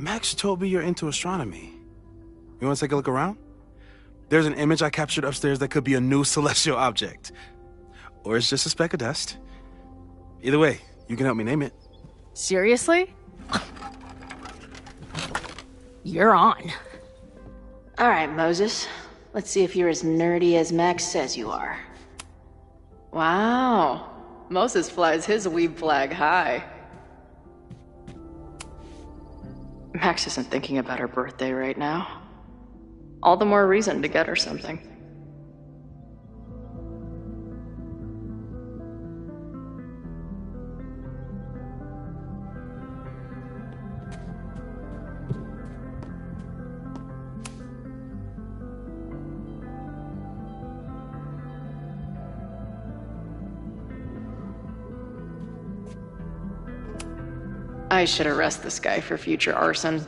Max told me you're into astronomy. You want to take a look around? There's an image I captured upstairs that could be a new celestial object. Or it's just a speck of dust. Either way, you can help me name it. Seriously? You're on. All right, Moses. Let's see if you're as nerdy as Max says you are. Wow. Moses flies his weeb flag high. Max isn't thinking about her birthday right now. All the more reason to get her something. I should arrest this guy for future arson,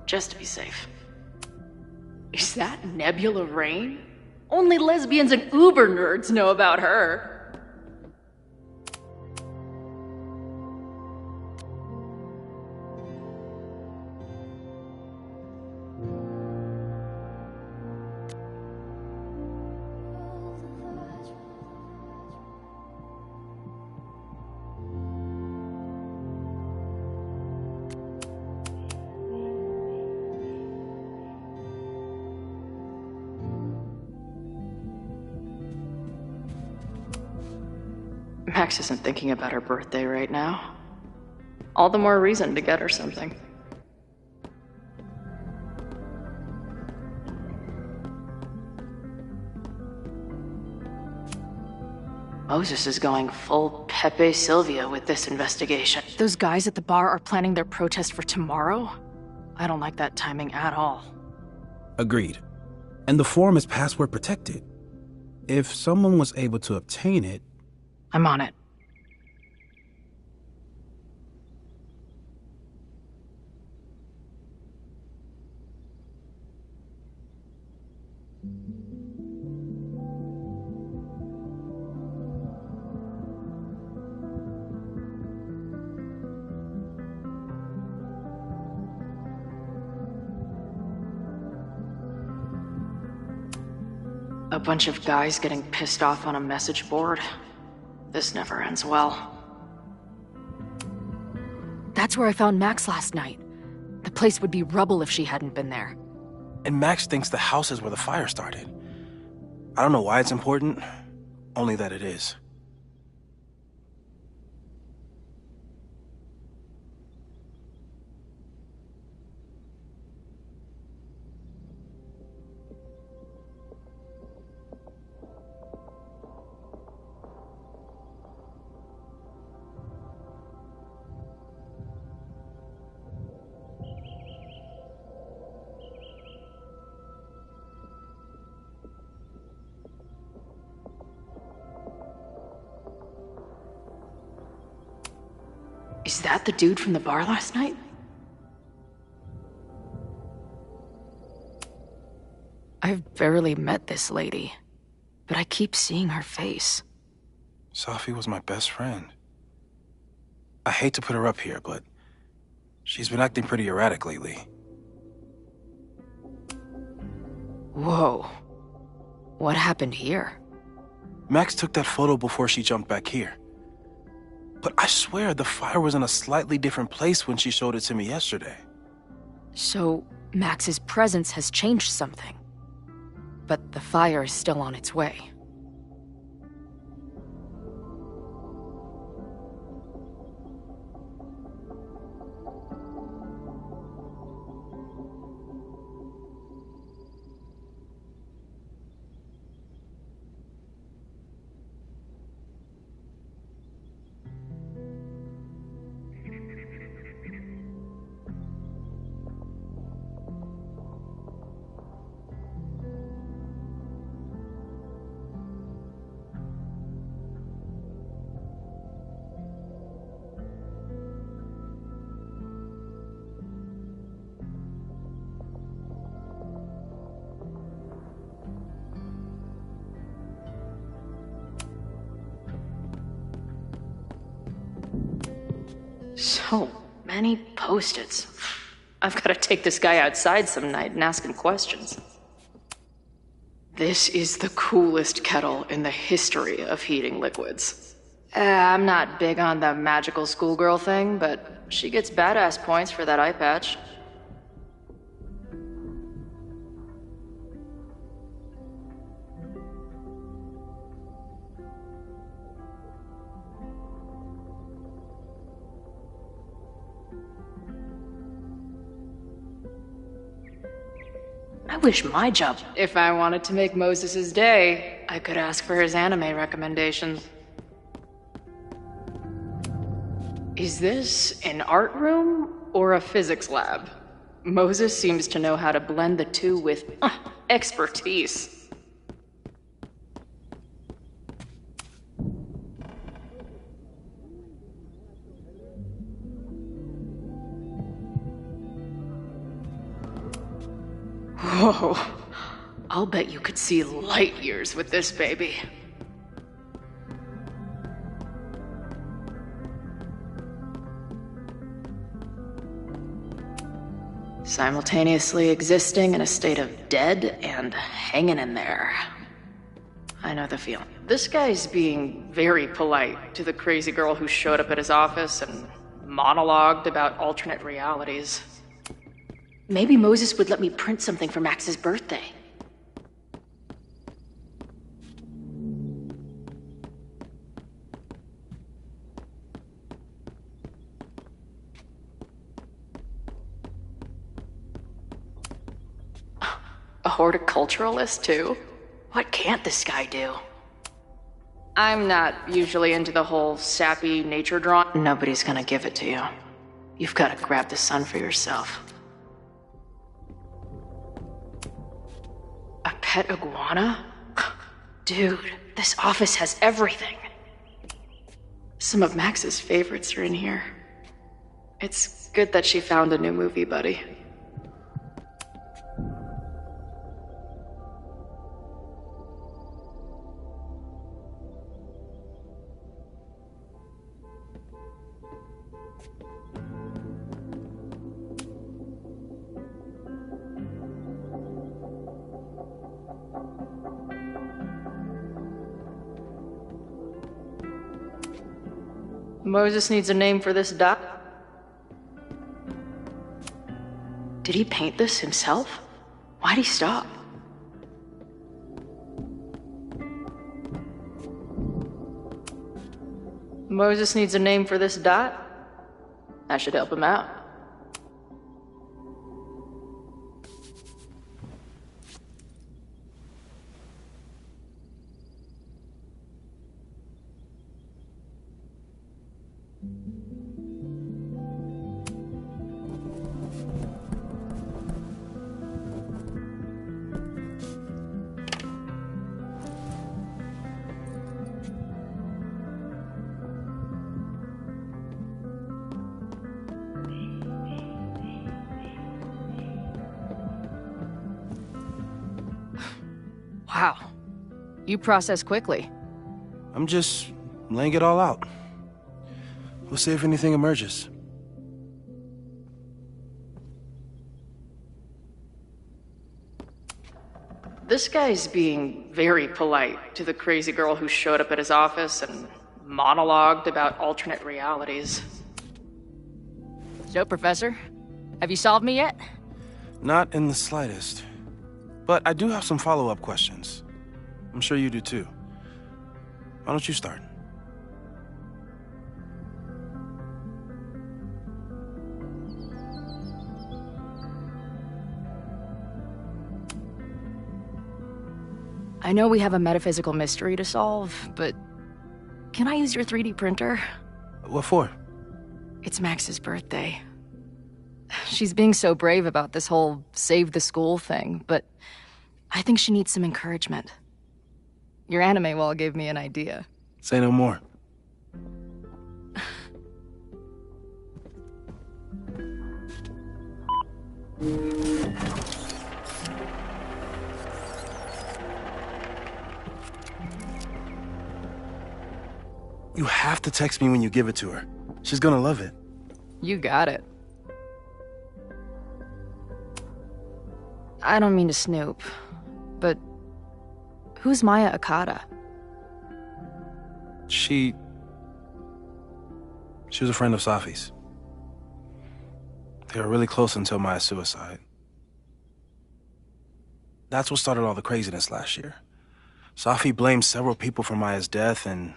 just to be safe. Is that Nebula Rain? Only lesbians and uber nerds know about her. Max isn't thinking about her birthday right now. All the more reason to get her something. Moses is going full Pepe Sylvia with this investigation. Those guys at the bar are planning their protest for tomorrow? I don't like that timing at all. Agreed. And the form is password protected. If someone was able to obtain it... I'm on it. A bunch of guys getting pissed off on a message board. This never ends well. That's where I found Max last night. The place would be rubble if she hadn't been there. And Max thinks the house is where the fire started. I don't know why it's important, only that it is. Is that the dude from the bar last night? I've barely met this lady, but I keep seeing her face. Safi was my best friend. I hate to put her up here, but she's been acting pretty erratic lately. Whoa. What happened here? Max took that photo before she jumped back here. But I swear the fire was in a slightly different place when she showed it to me yesterday. So, Max's presence has changed something. But the fire is still on its way. So many post-its. I've got to take this guy outside some night and ask him questions. This is the coolest kettle in the history of heating liquids. I'm not big on the magical schoolgirl thing, but she gets badass points for that eye patch. I wish my job. If I wanted to make Moses' day, I could ask for his anime recommendations. Is this an art room or a physics lab? Moses seems to know how to blend the two with expertise. Whoa. I'll bet you could see light years with this baby. Simultaneously existing in a state of dead and hanging in there. I know the feeling. This guy's being very polite to the crazy girl who showed up at his office and monologued about alternate realities. Maybe Moses would let me print something for Max's birthday. A horticulturalist, too? What can't this guy do? I'm not usually into the whole sappy nature drawing. Nobody's gonna give it to you. You've gotta grab the sun for yourself. A pet iguana? Dude, this office has everything. Some of Max's favorites are in here. It's good that she found a new movie buddy. Moses needs a name for this dot. Did he paint this himself? Why'd he stop? Moses needs a name for this dot. I should help him out. Wow. You process quickly. I'm just laying it all out. We'll see if anything emerges. This guy's being very polite to the crazy girl who showed up at his office and monologued about alternate realities. So, Professor, have you solved me yet? Not in the slightest. But I do have some follow-up questions. I'm sure you do too. Why don't you start? I know we have a metaphysical mystery to solve, but can I use your 3D printer? What for? It's Max's birthday. She's being so brave about this whole save the school thing, but I think she needs some encouragement. Your anime wall gave me an idea. Say no more. You have to text me when you give it to her. She's gonna love it. You got it. I don't mean to snoop, but who's Maya Akata? She was a friend of Safi's. They were really close until Maya's suicide. That's what started all the craziness last year. Safi blamed several people for Maya's death, and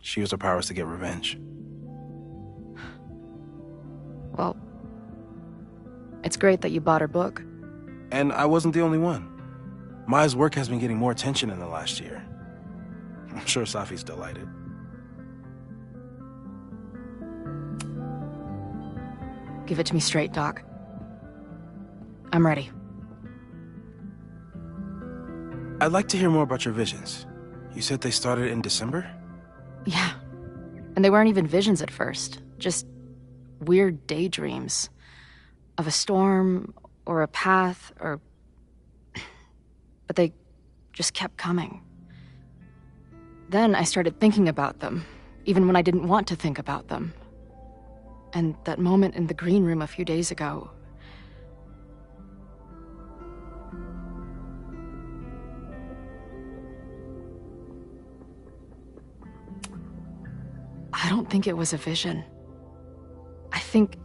she used her powers to get revenge. Well, it's great that you bought her book. And I wasn't the only one. Maya's work has been getting more attention in the last year. I'm sure Safi's delighted. Give it to me straight, Doc. I'm ready. I'd like to hear more about your visions. You said they started in December? Yeah. And they weren't even visions at first. Just weird daydreams. Of a storm, or a path, or... But they just kept coming. Then I started thinking about them, even when I didn't want to think about them. And that moment in the green room a few days ago... I don't think it was a vision. I think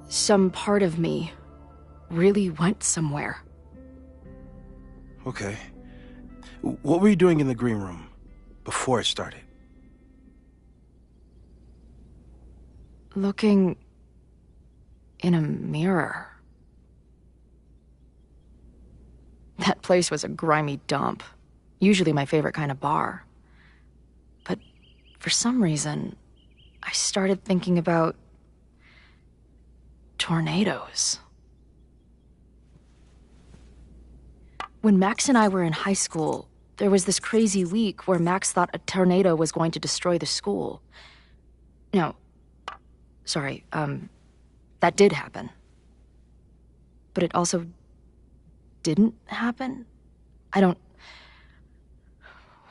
some part of me really went somewhere. Okay. What were you doing in the green room before it started? Looking in a mirror. That place was a grimy dump. Usually my favorite kind of bar. But for some reason, I started thinking about tornadoes. When Max and I were in high school, there was this crazy week where Max thought a tornado was going to destroy the school. No, sorry, that did happen. But it also didn't happen?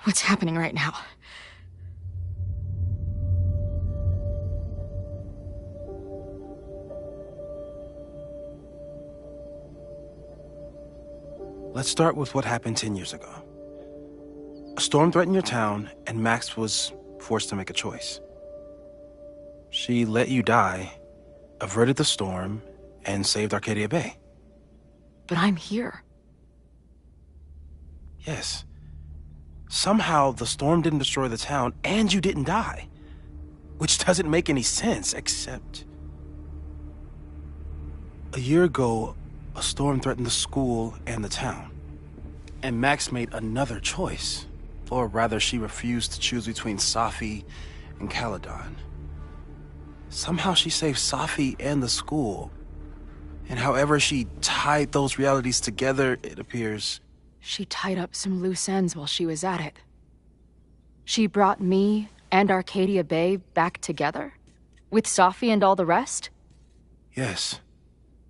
What's happening right now? Let's start with what happened 10 years ago. A storm threatened your town, and Max was forced to make a choice. She let you die, averted the storm, and saved Arcadia Bay. But I'm here. Yes. Somehow, the storm didn't destroy the town, and you didn't die. Which doesn't make any sense, except... A year ago, a storm threatened the school and the town. And Max made another choice. Or rather, she refused to choose between Safi and Caledon. Somehow she saved Safi and the school. And however she tied those realities together, it appears... She tied up some loose ends while she was at it. She brought me and Arcadia Bay back together? With Safi and all the rest? Yes.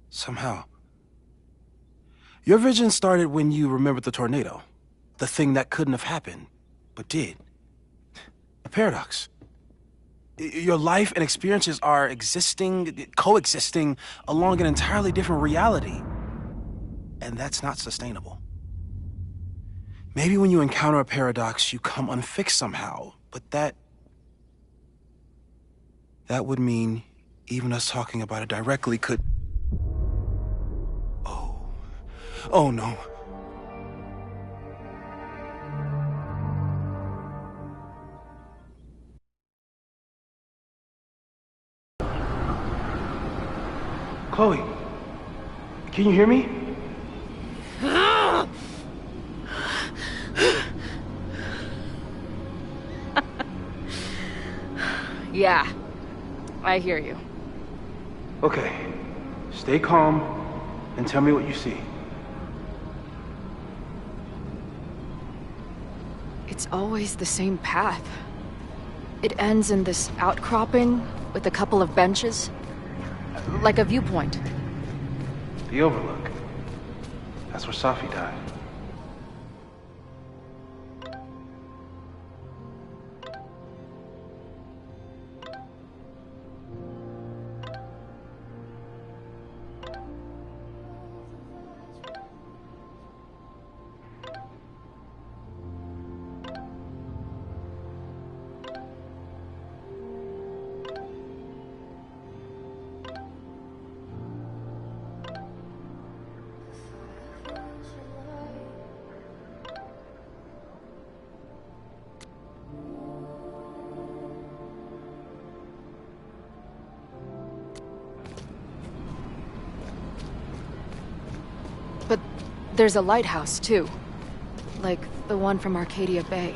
Somehow. Your vision started when you remembered the tornado. The thing that couldn't have happened, but did. A paradox. Your life and experiences are coexisting along an entirely different reality. And that's not sustainable. Maybe when you encounter a paradox, you come unfixed somehow, but that would mean even us talking about it directly could... Oh no. Chloe, can you hear me? Yeah, I hear you. Okay, stay calm and tell me what you see. It's always the same path. It ends in this outcropping with a couple of benches. Like a viewpoint. The Overlook. That's where Safi died. There's a lighthouse, too. Like the one from Arcadia Bay.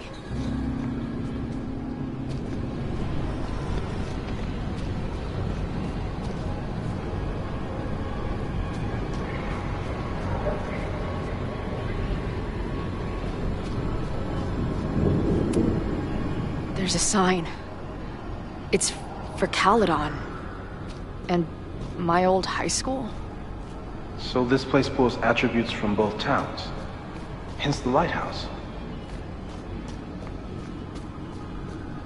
There's a sign. It's for Caledon. And my old high school? So this place pulls attributes from both towns. Hence the lighthouse.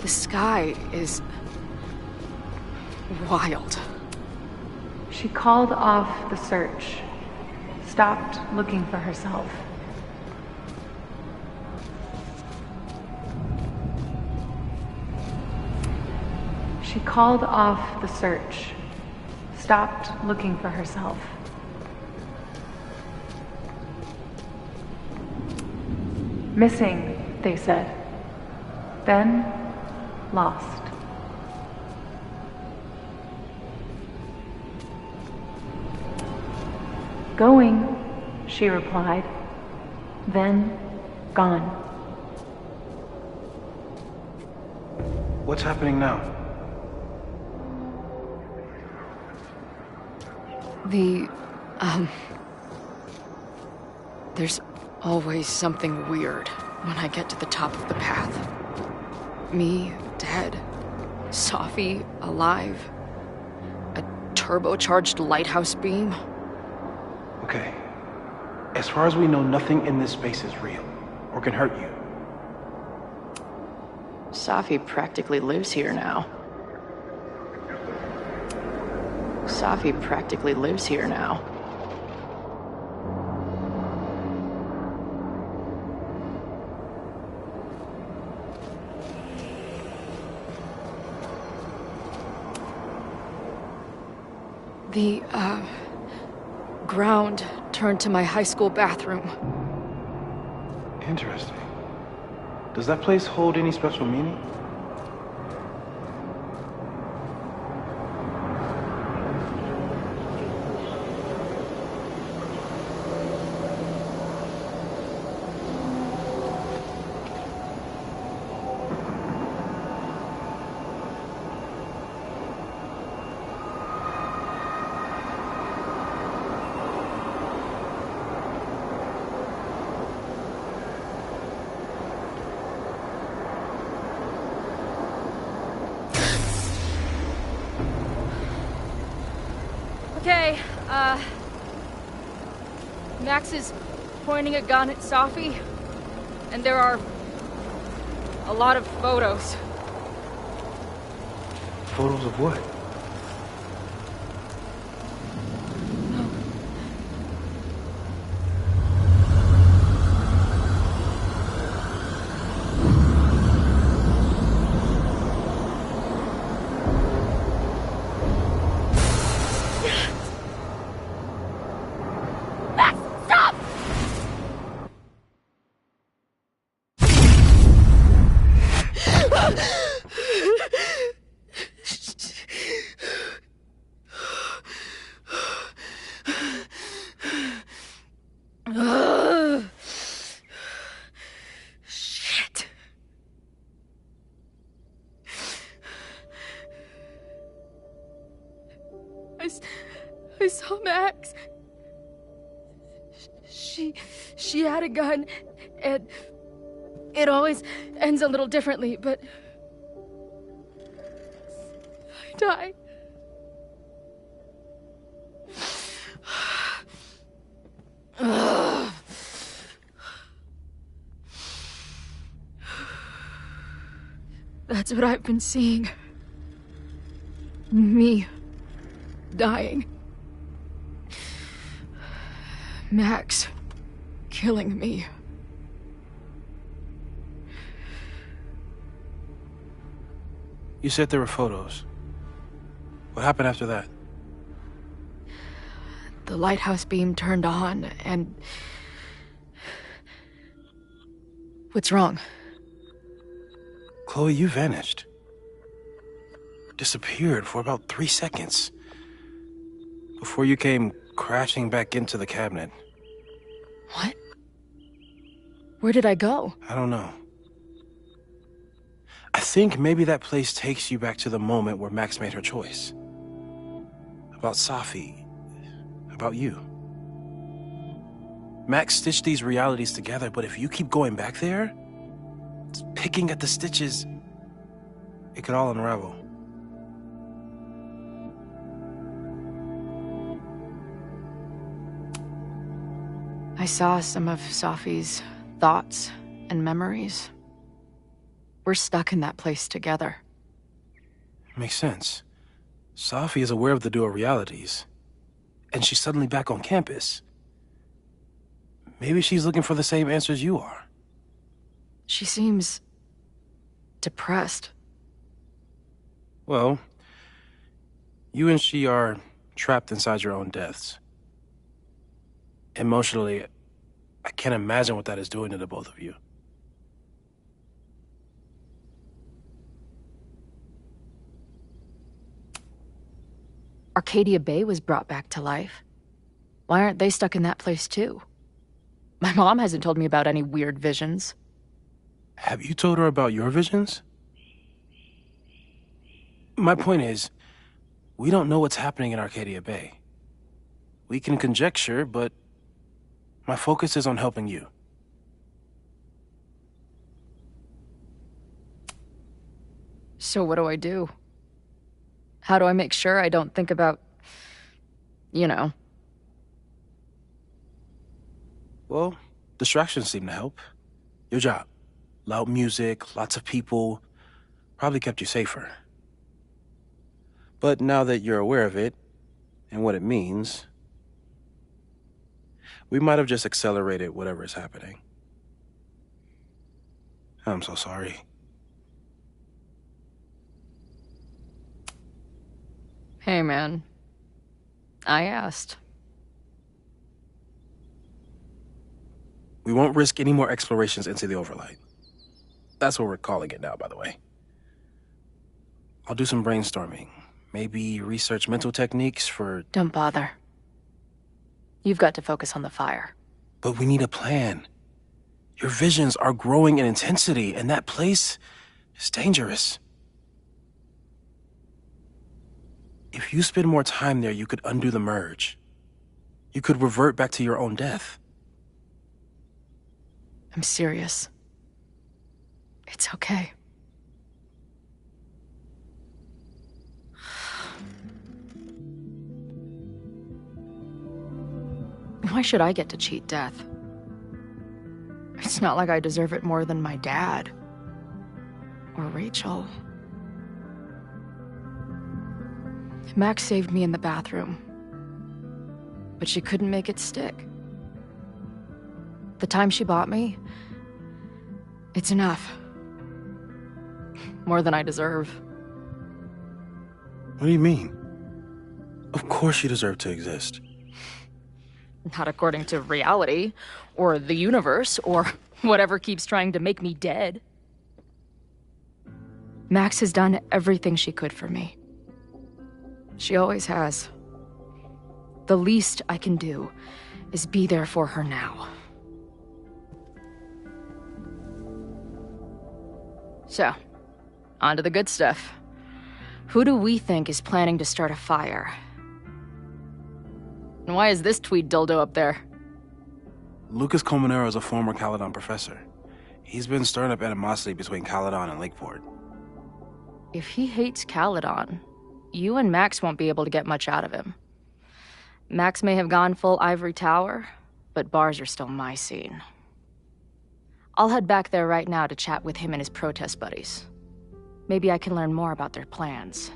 The sky is wild. She called off the search, stopped looking for herself. She called off the search, stopped looking for herself. Missing, they said. Then, lost. Going, she replied. Then, gone. What's happening now? There's always something weird when I get to the top of the path. Me, dead. Sophie, alive. A turbocharged lighthouse beam. Okay. As far as we know, nothing in this space is real, or can hurt you. Sophie practically lives here now. Sophie practically lives here now. The, ground turned to my high school bathroom. Interesting. Does that place hold any special meaning? Okay, Max is pointing a gun at Sophie, and there are a lot of photos. Photos of what? Shit. I saw Max. She had a gun, and it always ends a little differently, but I die. That's what I've been seeing. Me dying. Max killing me. You said there were photos. What happened after that? The lighthouse beam turned on, and... What's wrong? Chloe, you vanished. Disappeared for about 3 seconds. Before you came crashing back into the cabinet. What? Where did I go? I don't know. I think maybe that place takes you back to the moment where Max made her choice. About Safi. About you. Max stitched these realities together, but if you keep going back there, picking at the stitches, it could all unravel. I saw some of Safi's thoughts and memories. We're stuck in that place together. Makes sense. Safi is aware of the dual realities, and she's suddenly back on campus. Maybe she's looking for the same answers you are. She seems depressed. Well, you and she are trapped inside your own deaths. Emotionally, I can't imagine what that is doing to the both of you. Arcadia Bay was brought back to life. Why aren't they stuck in that place too? My mom hasn't told me about any weird visions. Have you told her about your visions? My point is, we don't know what's happening in Arcadia Bay. We can conjecture, but my focus is on helping you. So what do I do? How do I make sure I don't think about, you know? Well, distractions seem to help. Your job. Loud music, lots of people, probably kept you safer. But now that you're aware of it, and what it means, we might have just accelerated whatever is happening. I'm so sorry. Hey, man. I asked. We won't risk any more explorations into the Overlight. That's what we're calling it now, by the way. I'll do some brainstorming. Maybe research mental techniques for... Don't bother. You've got to focus on the fire. But we need a plan. Your visions are growing in intensity, and that place is dangerous. If you spend more time there, you could undo the merge. You could revert back to your own death. I'm serious. It's okay. Why should I get to cheat death? It's not like I deserve it more than my dad. Or Rachel. Max saved me in the bathroom. But she couldn't make it stick. The time she bought me, it's enough. More than I deserve. What do you mean? Of course you deserve to exist. Not according to reality, or the universe, or whatever keeps trying to make me dead. Max has done everything she could for me. She always has. The least I can do is be there for her now. So, on to the good stuff. Who do we think is planning to start a fire? And why is this tweed dildo up there? Lucas Colmenero is a former Caledon professor. He's been stirring up animosity between Caledon and Lakeport. If he hates Caledon, you and Max won't be able to get much out of him. Max may have gone full ivory tower, but bars are still my scene. I'll head back there right now to chat with him and his protest buddies. Maybe I can learn more about their plans.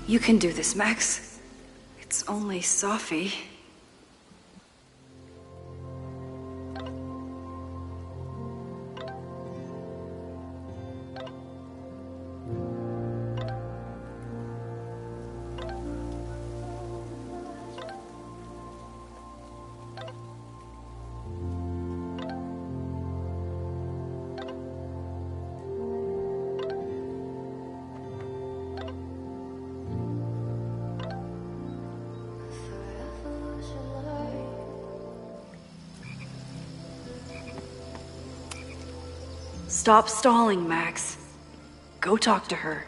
You can do this, Max. It's only Safi. Stop stalling, Max. Go talk to her.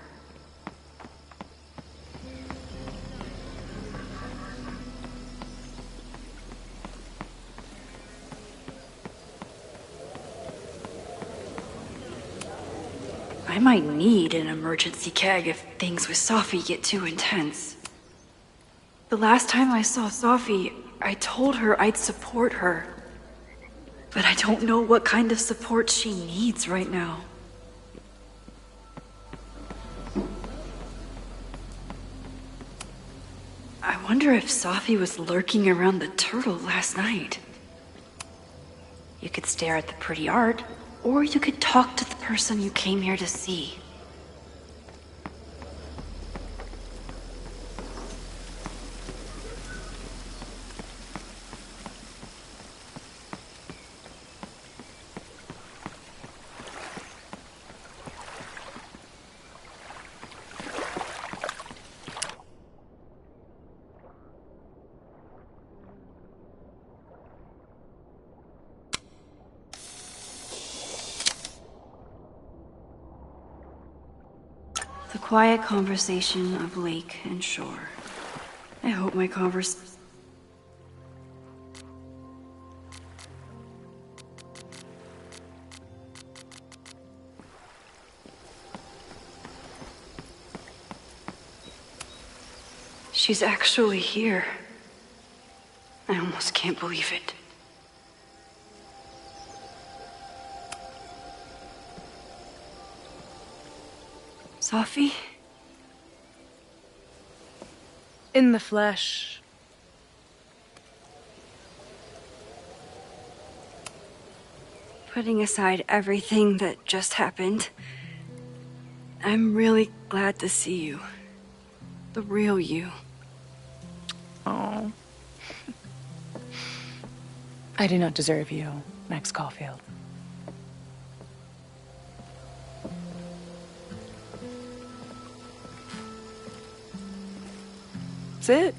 I might need an emergency keg if things with Sophie get too intense. The last time I saw Sophie, I told her I'd support her. But I don't know what kind of support she needs right now. I wonder if Sophie was lurking around the turtle last night. You could stare at the pretty art, or you could talk to the person you came here to see. The quiet conversation of lake and shore. I hope my She's actually here. I almost can't believe it. Sophie? In the flesh. Putting aside everything that just happened, I'm really glad to see you. The real you. Oh. I do not deserve you, Max Caulfield. That's it.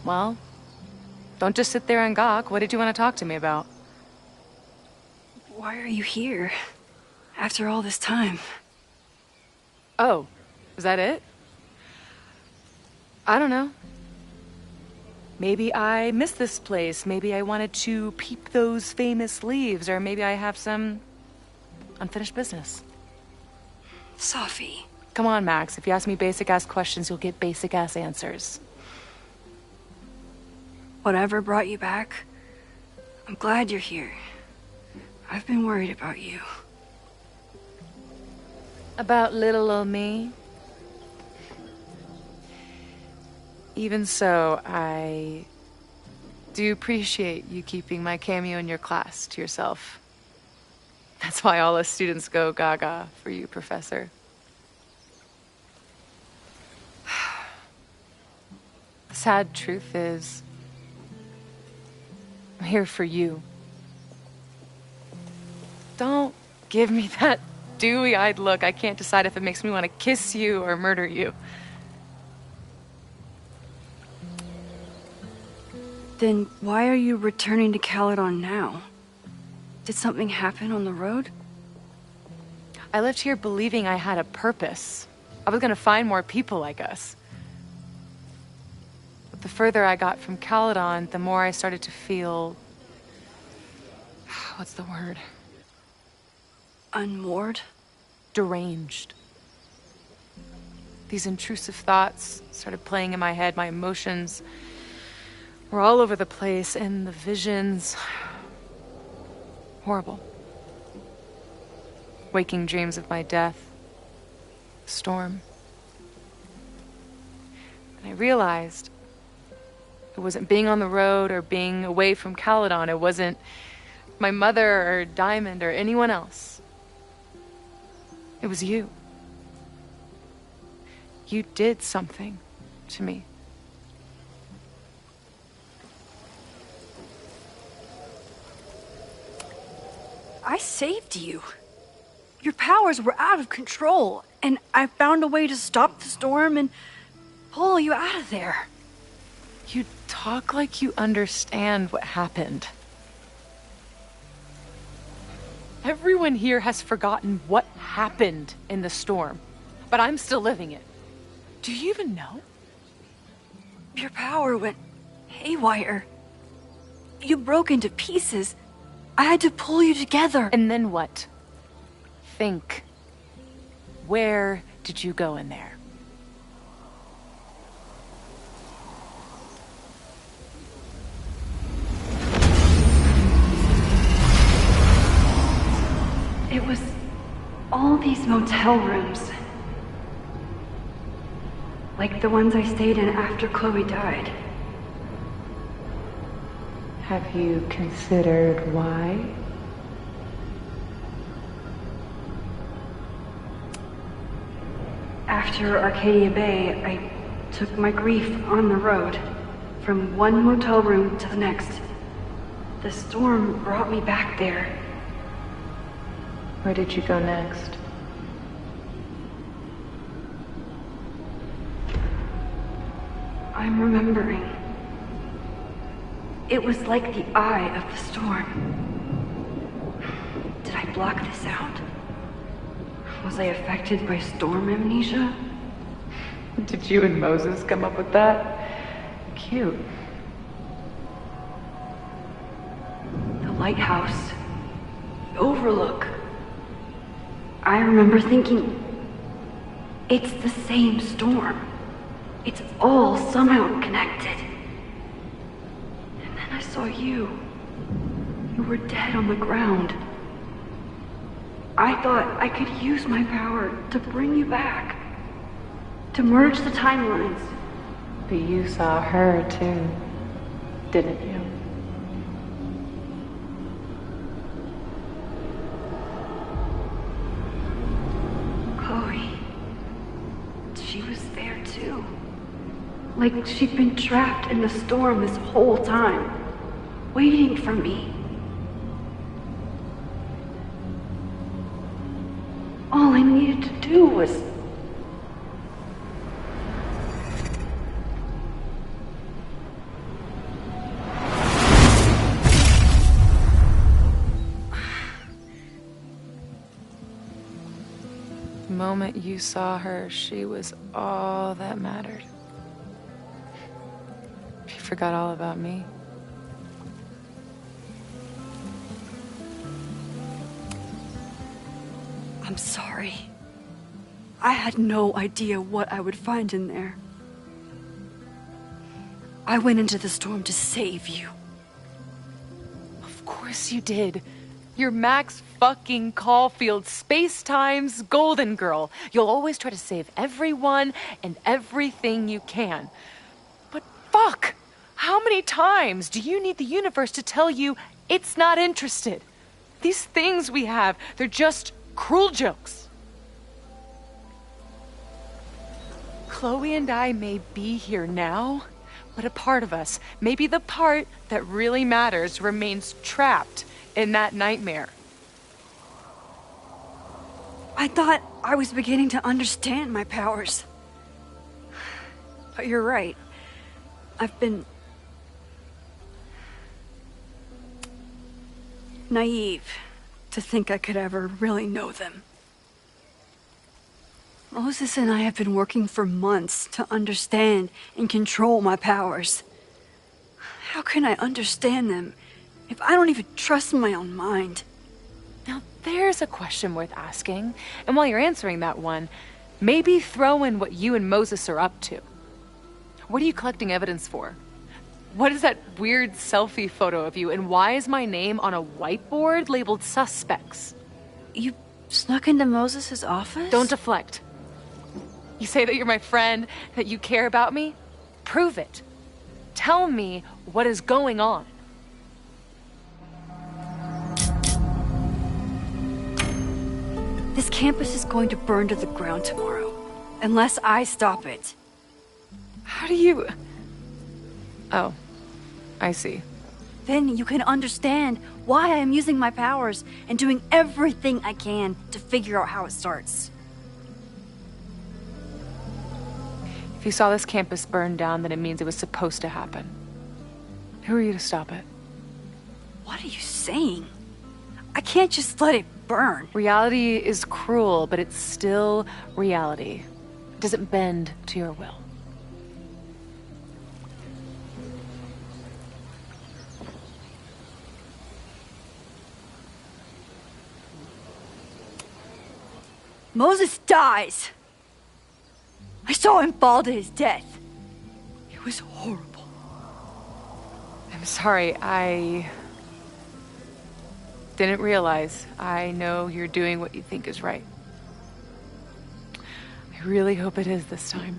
Well, don't just sit there and gawk. What did you want to talk to me about? Why are you here? After all this time? Oh, is that it? I don't know. Maybe I miss this place. Maybe I wanted to peep those famous leaves, or maybe I have some unfinished business. Sophie. Come on, Max. If you ask me basic-ass questions, you'll get basic-ass answers. Whatever brought you back, I'm glad you're here. I've been worried about you. About little old me? Even so, I do appreciate you keeping my cameo in your class to yourself. That's why all us students go gaga for you, Professor. The sad truth is, I'm here for you. Don't give me that dewy-eyed look. I can't decide if it makes me want to kiss you or murder you. Then why are you returning to Caledon now? Did something happen on the road? I left here believing I had a purpose. I was gonna find more people like us. But the further I got from Caledon, the more I started to feel... what's the word? Unmoored? Deranged. These intrusive thoughts started playing in my head. My emotions were all over the place, and the visions... horrible. Waking dreams of my death. The storm. And I realized it wasn't being on the road or being away from Caledon. It wasn't my mother or Diamond or anyone else. It was you. You did something to me. I saved you. Your powers were out of control, and I found a way to stop the storm and pull you out of there. You talk like you understand what happened. Everyone here has forgotten what happened in the storm, but I'm still living it. Do you even know? Your power went haywire. You broke into pieces. I had to pull you together. And then what? Think. Where did you go in there? It was all these motel rooms. Like the ones I stayed in after Chloe died. Have you considered why? After Arcadia Bay, I took my grief on the road, from one motel room to the next. The storm brought me back there. Where did you go next? I'm remembering. It was like the eye of the storm. Did I block this out? Was I affected by storm amnesia? Did you and Moses come up with that? Cute. The lighthouse. The overlook. I remember thinking, it's the same storm. It's all somehow connected. And then I saw you. You were dead on the ground. I thought I could use my power to bring you back. To merge the timelines. But you saw her too, didn't you? Chloe. She was there too. Like she'd been trapped in the storm this whole time, waiting for me. All I needed to do was... The moment you saw her, she was all that mattered. You forgot all about me. I'm sorry. I had no idea what I would find in there. I went into the storm to save you. Of course you did. You're Max fucking Caulfield, Space-Time's golden girl. You'll always try to save everyone and everything you can. But fuck! How many times do you need the universe to tell you it's not interested? These things we have, they're just cruel jokes. Chloe and I may be here now, but a part of us, maybe the part that really matters, remains trapped in that nightmare. I thought I was beginning to understand my powers. But you're right. I've been... naive to think I could ever really know them. Moses and I have been working for months to understand and control my powers. How can I understand them if I don't even trust my own mind? Now there's a question worth asking, and while you're answering that one, maybe throw in what you and Moses are up to. What are you collecting evidence for? What is that weird selfie photo of you, and why is my name on a whiteboard labeled suspects? You snuck into Moses' office? Don't deflect. You say that you're my friend, that you care about me? Prove it. Tell me what is going on. This campus is going to burn to the ground tomorrow, unless I stop it. How do you... Oh, I see. Then you can understand why I am using my powers and doing everything I can to figure out how it starts. If you saw this campus burn down, then it means it was supposed to happen. Who are you to stop it? What are you saying? I can't just let it burn. Reality is cruel, but it's still reality. It doesn't bend to your will. Moses dies. I saw him fall to his death. It was horrible. I'm sorry, I didn't realize. I know you're doing what you think is right. I really hope it is this time.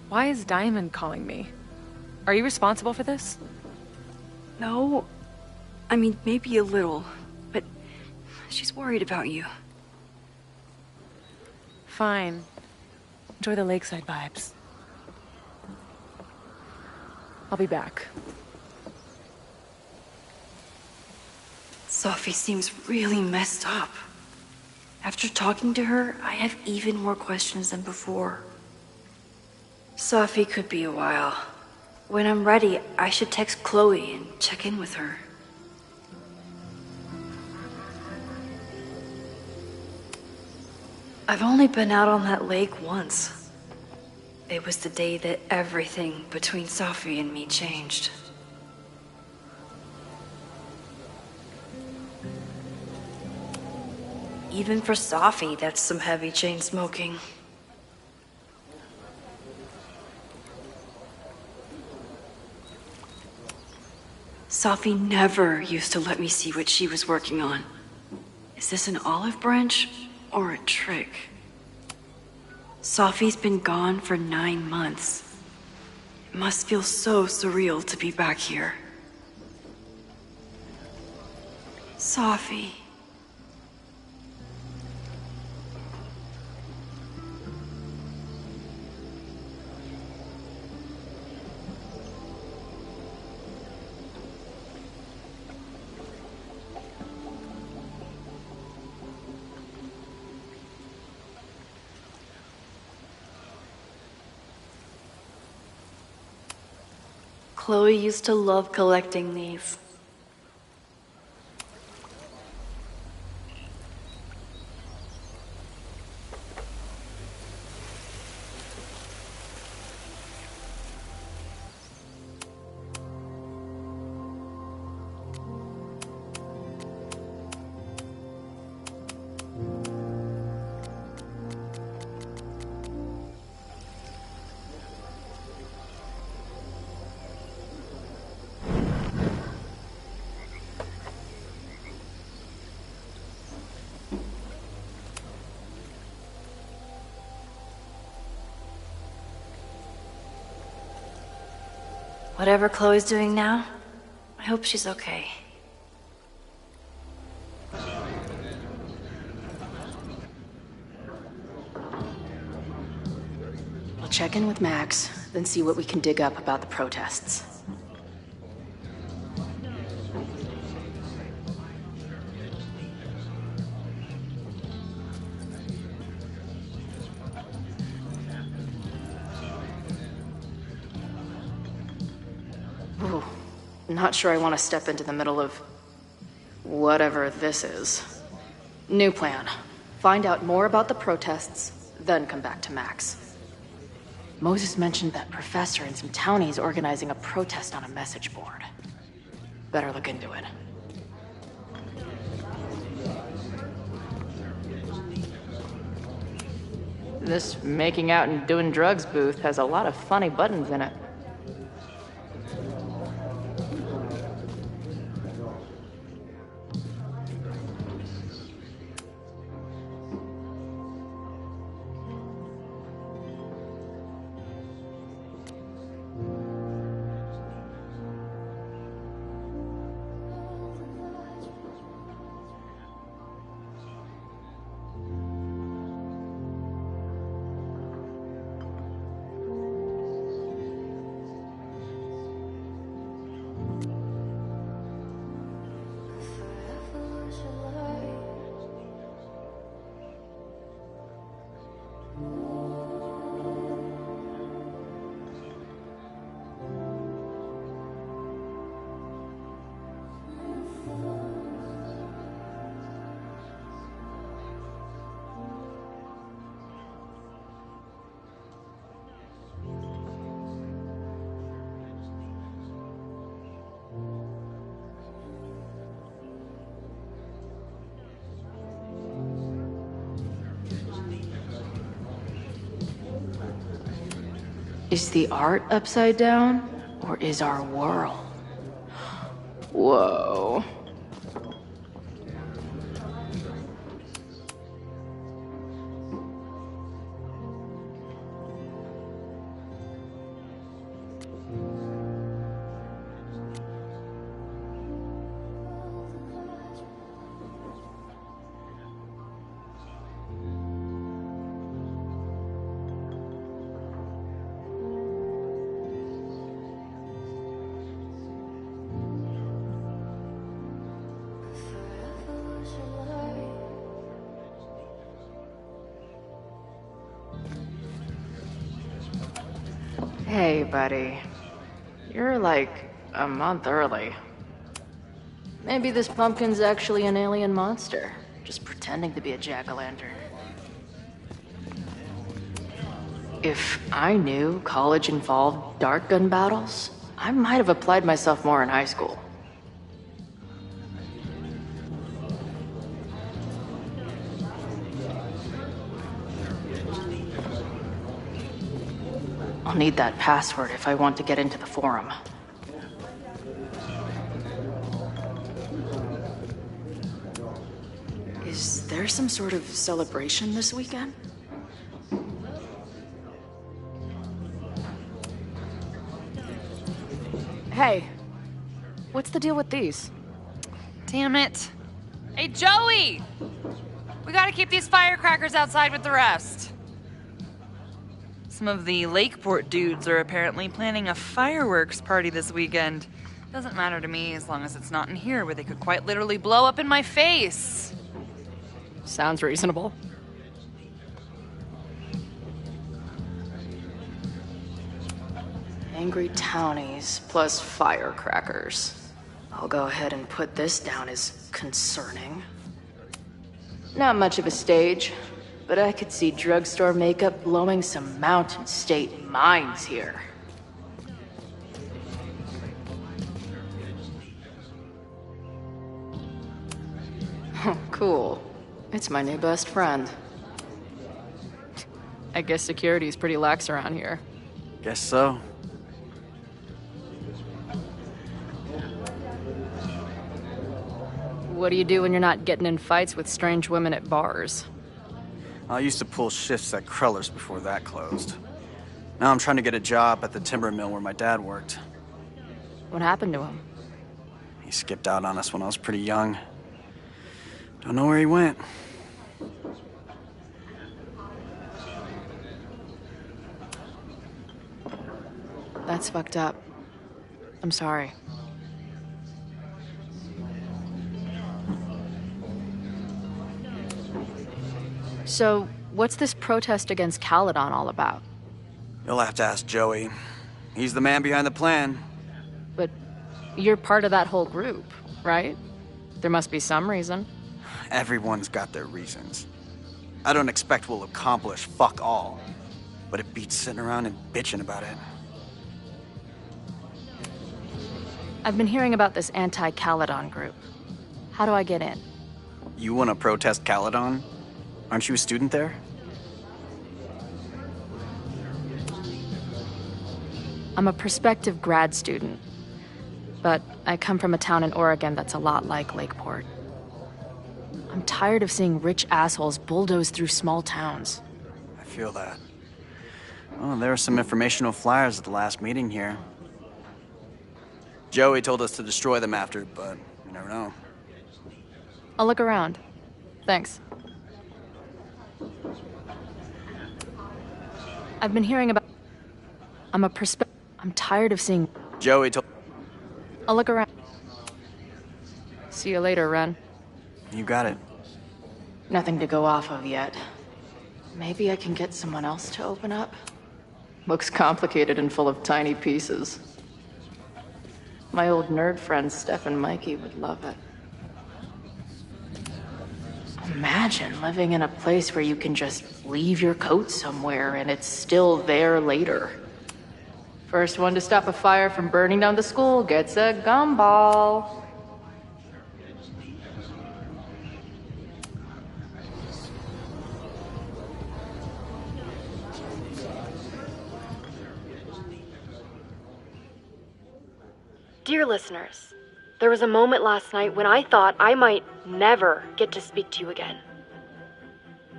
Why is Diamond calling me? Are you responsible for this? No. I mean, maybe a little, but she's worried about you. Fine. Enjoy the lakeside vibes. I'll be back. Sophie seems really messed up. After talking to her, I have even more questions than before. Sophie could be a while. When I'm ready, I should text Chloe and check in with her. I've only been out on that lake once. It was the day that everything between Sophie and me changed. Even for Sophie, that's some heavy chain smoking. Sophie never used to let me see what she was working on. Is this an olive branch or a trick? Sophie's been gone for 9 months. It must feel so surreal to be back here. Sophie. Chloe used to love collecting these. Whatever Chloe's doing now, I hope she's okay. I'll check in with Max, then see what we can dig up about the protests. Ooh, not sure I want to step into the middle of whatever this is. New plan. Find out more about the protests, then come back to Max. Moses mentioned that professor and some townies organizing a protest on a message board. Better look into it. This making out and doing drugs booth has a lot of funny buttons in it. Is the art upside down, or is our world? Whoa. Hey, buddy. You're like a month early. Maybe this pumpkin's actually an alien monster, just pretending to be a jack-o'-lantern. If I knew college involved dart gun battles, I might have applied myself more in high school. I'll need that password if I want to get into the forum. Is there some sort of celebration this weekend? Hey, what's the deal with these? Damn it. Hey, Joey! We gotta keep these firecrackers outside with the rest. Some of the Lakeport dudes are apparently planning a fireworks party this weekend. Doesn't matter to me as long as it's not in here where they could quite literally blow up in my face. Sounds reasonable. Angry townies plus firecrackers. I'll go ahead and put this down as concerning. Not much of a stage, but I could see drugstore makeup blowing some Mountain State minds here. Cool. It's my new best friend. I guess security's pretty lax around here. Guess so. What do you do when you're not getting in fights with strange women at bars? I used to pull shifts at Kreller's before that closed. Now I'm trying to get a job at the timber mill where my dad worked. What happened to him? He skipped out on us when I was pretty young. Don't know where he went. That's fucked up. I'm sorry. So, what's this protest against Caledon all about? You'll have to ask Joey. He's the man behind the plan. But you're part of that whole group, right? There must be some reason. Everyone's got their reasons. I don't expect we'll accomplish fuck all, but it beats sitting around and bitching about it. I've been hearing about this anti-Caledon group. How do I get in? You want to protest Caledon? Aren't you a student there? I'm a prospective grad student, but I come from a town in Oregon that's a lot like Lakeport. I'm tired of seeing rich assholes bulldoze through small towns. I feel that. Oh, there were some informational flyers at the last meeting here. Joey told us to destroy them after, but you never know. I'll look around. Thanks. I've been hearing about... I'm tired of seeing... Joey told... I'll look around. See you later, Ren. You got it. Nothing to go off of yet. Maybe I can get someone else to open up? Looks complicated and full of tiny pieces. My old nerd friends Steph and Mikey would love it. Imagine living in a place where you can just leave your coat somewhere and it's still there later. First one to stop a fire from burning down the school gets a gumball. Dear listeners, there was a moment last night when I thought I might never get to speak to you again.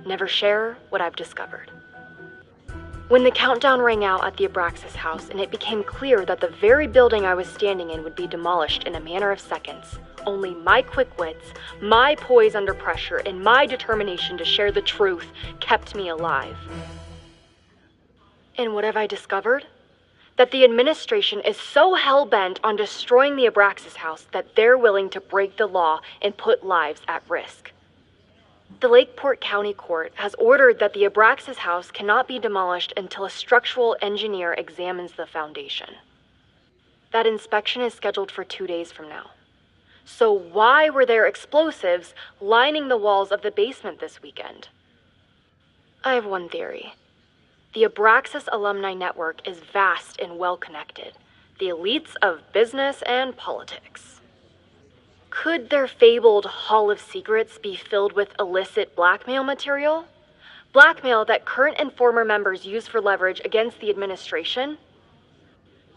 Never share what I've discovered. When the countdown rang out at the Abraxas house and it became clear that the very building I was standing in would be demolished in a matter of seconds, only my quick wits, my poise under pressure, and my determination to share the truth kept me alive. And what have I discovered? That the administration is so hell-bent on destroying the Abraxas house that they're willing to break the law and put lives at risk. The Lakeport County Court has ordered that the Abraxas house cannot be demolished until a structural engineer examines the foundation. That inspection is scheduled for 2 days from now. So why were there explosives lining the walls of the basement this weekend? I have one theory. The Abraxas alumni network is vast and well-connected, the elites of business and politics. Could their fabled Hall of Secrets be filled with illicit blackmail material? Blackmail that current and former members use for leverage against the administration?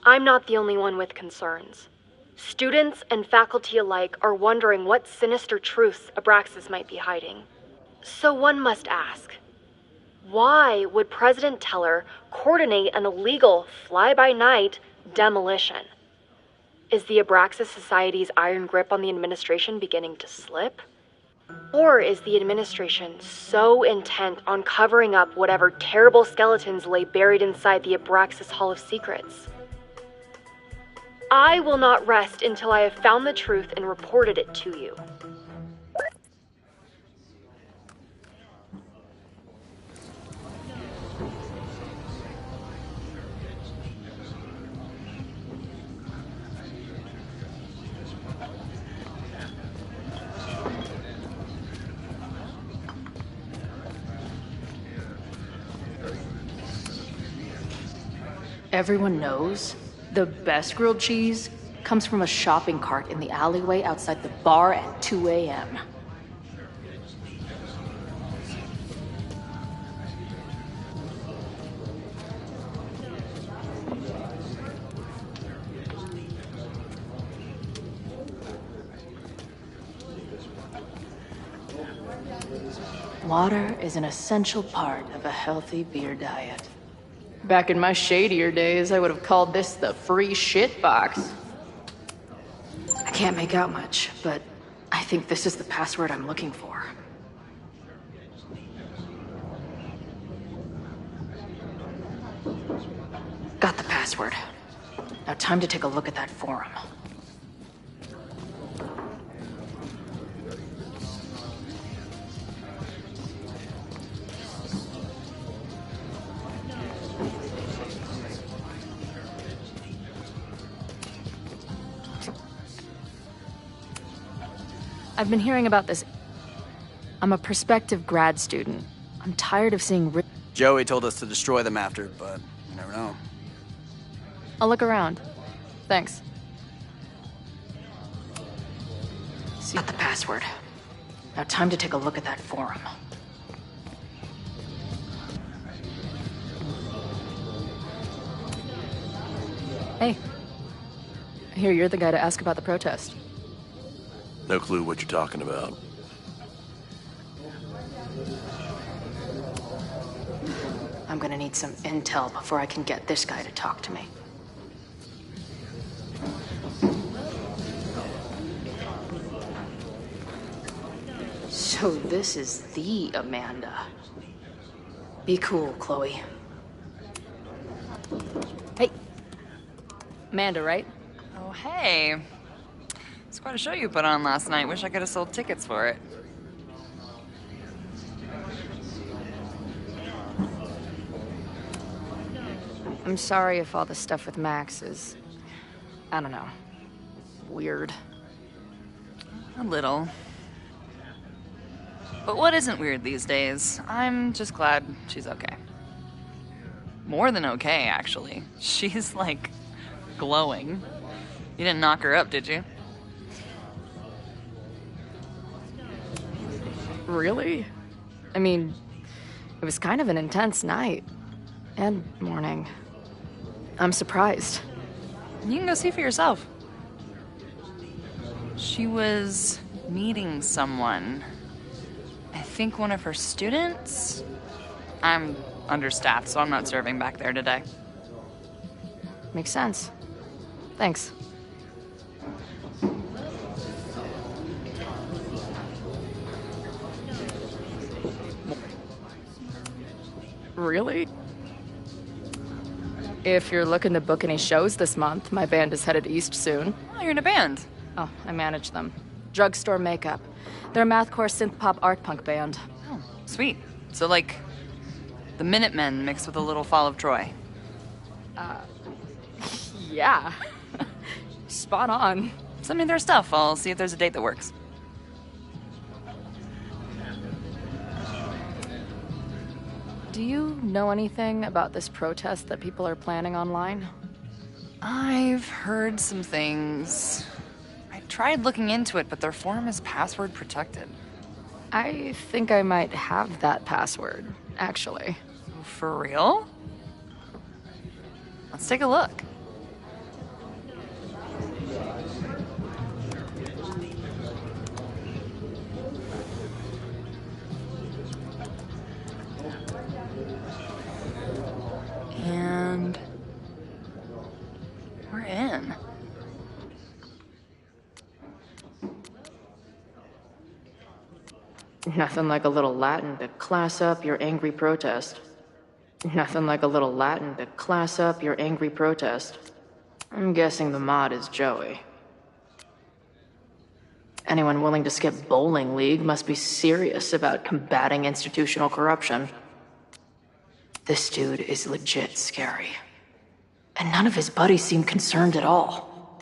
I'm not the only one with concerns. Students and faculty alike are wondering what sinister truths Abraxas might be hiding. So one must ask, why would President Teller coordinate an illegal fly-by-night demolition? Is the Abraxas Society's iron grip on the administration beginning to slip? Or is the administration so intent on covering up whatever terrible skeletons lay buried inside the Abraxas Hall of Secrets? I will not rest until I have found the truth and reported it to you. Everyone knows the best grilled cheese comes from a shopping cart in the alleyway outside the bar at 2 a.m. Water is an essential part of a healthy beer diet. Back in my shadier days, I would have called this the free shit box. I can't make out much, but I think this is the password I'm looking for. Got the password. Now time to take a look at that forum. I've been hearing about this. I'm a prospective grad student. I'm tired of seeing Joey told us to destroy them after, but you never know. I'll look around. Thanks. Got the password. Now time to take a look at that forum. Hey. I hear you're the guy to ask about the protest. No clue what you're talking about. I'm gonna need some intel before I can get this guy to talk to me. So this is the Amanda. Be cool, Chloe. Hey. Amanda, right? Oh, hey. It's quite a show you put on last night. Wish I could have sold tickets for it. I'm sorry if all the stuff with Max is, I don't know, weird. A little. But what isn't weird these days? I'm just glad she's okay. More than okay, actually. She's, like, glowing. You didn't knock her up, did you? Really? I mean, it was kind of an intense night. And morning. I'm surprised. You can go see for yourself. She was meeting someone. I think one of her students? I'm understaffed, so I'm not serving back there today. Makes sense. Thanks. Really? If you're looking to book any shows this month, my band is headed east soon. Oh, you're in a band. Oh, I manage them. Drugstore Makeup. They're a mathcore synth-pop art punk band. Oh, sweet. So, like, the Minutemen mixed with a little Fall of Troy. Yeah. Spot on. Send me their stuff. I'll see if there's a date that works. Do you know anything about this protest that people are planning online? I've heard some things. I tried looking into it, but their forum is password protected. I think I might have that password, actually. For real? Let's take a look. And we're in. Nothing like a little Latin to class up your angry protest. Nothing like a little Latin to class up your angry protest. I'm guessing the mod is Joey. Anyone willing to skip bowling league must be serious about combating institutional corruption. This dude is legit scary. And none of his buddies seem concerned at all.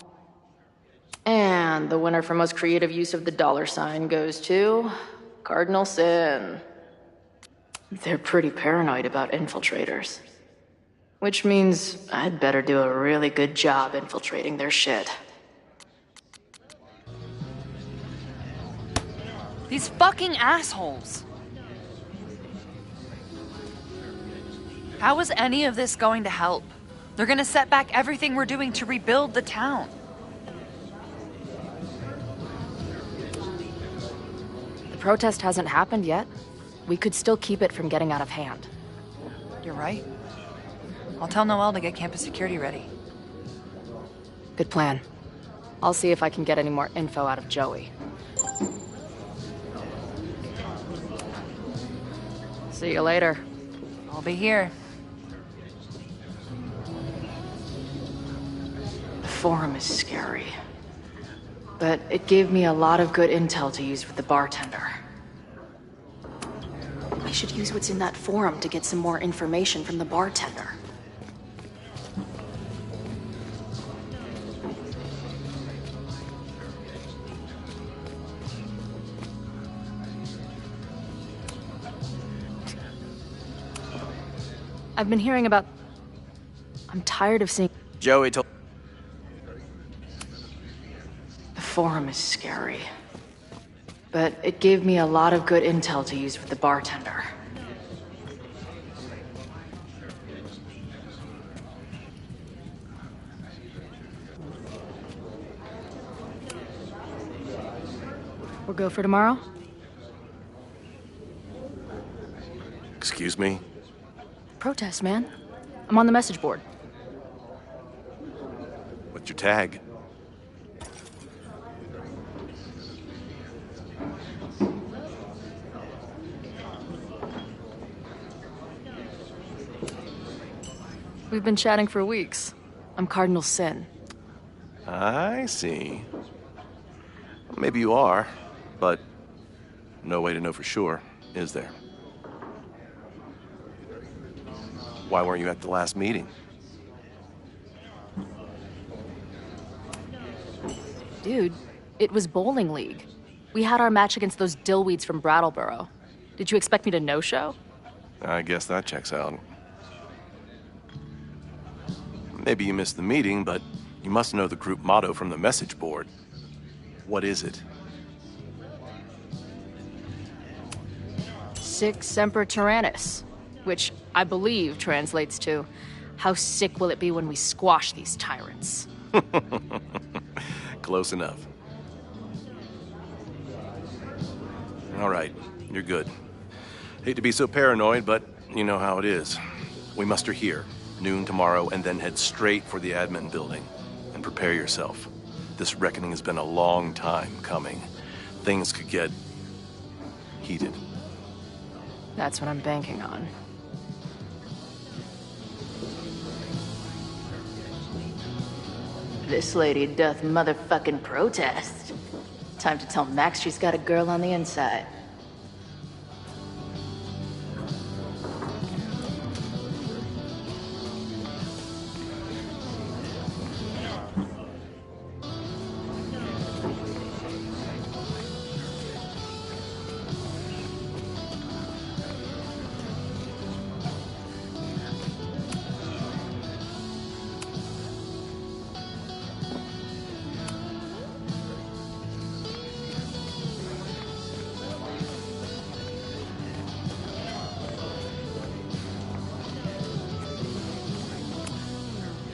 And the winner for most creative use of the $sign goes to Cardinal Sin. They're pretty paranoid about infiltrators. Which means I'd better do a really good job infiltrating their shit. These fucking assholes. How is any of this going to help? They're gonna set back everything we're doing to rebuild the town. The protest hasn't happened yet. We could still keep it from getting out of hand. You're right. I'll tell Noelle to get campus security ready. Good plan. I'll see if I can get any more info out of Joey. See you later. I'll be here. The forum is scary. But it gave me a lot of good intel to use with the bartender. I should use what's in that forum to get some more information from the bartender. I've been hearing about... I'm tired of seeing... Joey told... The forum is scary. But it gave me a lot of good intel to use with the bartender. We'll go for tomorrow? Excuse me? Protest, man. I'm on the message board. What's your tag? We've been chatting for weeks. I'm Cardinal Sin. I see. Maybe you are, but no way to know for sure, is there? Why weren't you at the last meeting? Dude, it was bowling league. We had our match against those dillweeds from Brattleboro. Did you expect me to no-show? I guess that checks out. Maybe you missed the meeting, but you must know the group motto from the message board. What is it? Sic semper tyrannis, which I believe translates to, how sick will it be when we squash these tyrants? Close enough. All right, you're good. Hate to be so paranoid, but you know how it is. We muster here, noon tomorrow, and then head straight for the admin building. And prepare yourself. This reckoning has been a long time coming. Things could get heated. That's what I'm banking on. This lady doth motherfucking protest. Time to tell Max she's got a girl on the inside.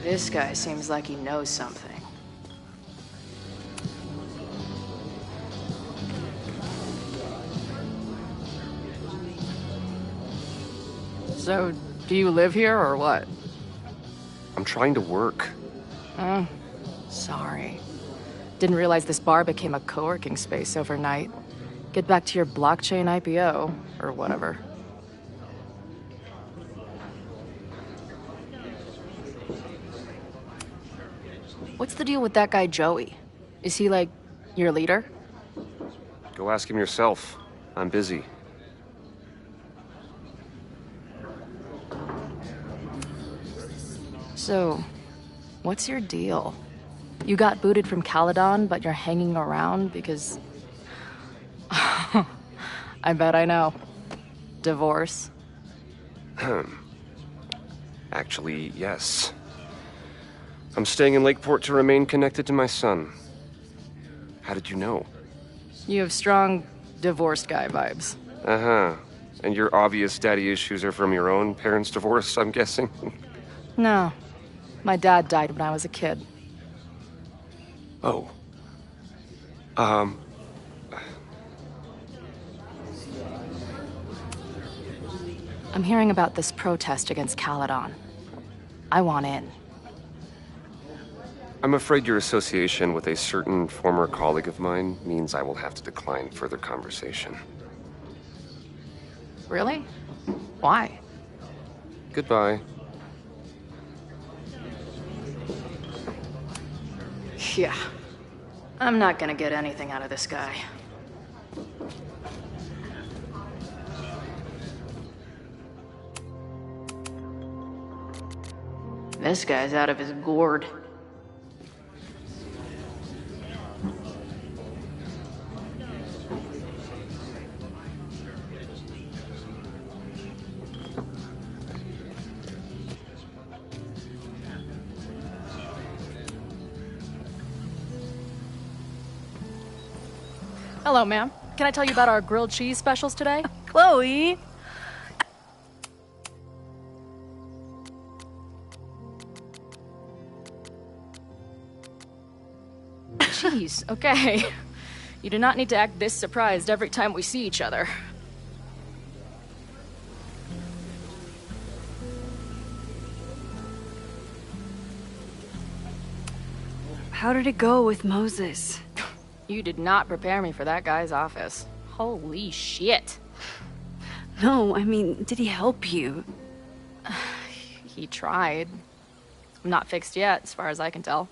This guy seems like he knows something. So, do you live here or what? I'm trying to work. Oh, sorry. Didn't realize this bar became a co-working space overnight. Get back to your blockchain IPO, or whatever. What's the deal with that guy Joey? Is he, like, your leader? Go ask him yourself. I'm busy. So, what's your deal? You got booted from Caledon, but you're hanging around because... I bet I know. Divorce? Actually, yes. I'm staying in Lakeport to remain connected to my son. How did you know? You have strong divorced guy vibes. Uh-huh. And your obvious daddy issues are from your own parents' divorce, I'm guessing? No. My dad died when I was a kid. Oh. I'm hearing about this protest against Caledon. I want in. I'm afraid your association with a certain former colleague of mine means I will have to decline further conversation. Really? Why? Goodbye. Yeah. I'm not gonna get anything out of this guy. This guy's out of his gourd. Hello, ma'am. Can I tell you about our grilled cheese specials today? Chloe! Jeez, okay. You do not need to act this surprised every time we see each other. How did it go with Moses? You did not prepare me for that guy's office. Holy shit. No, I mean, did he help you? He tried. Not fixed yet, as far as I can tell.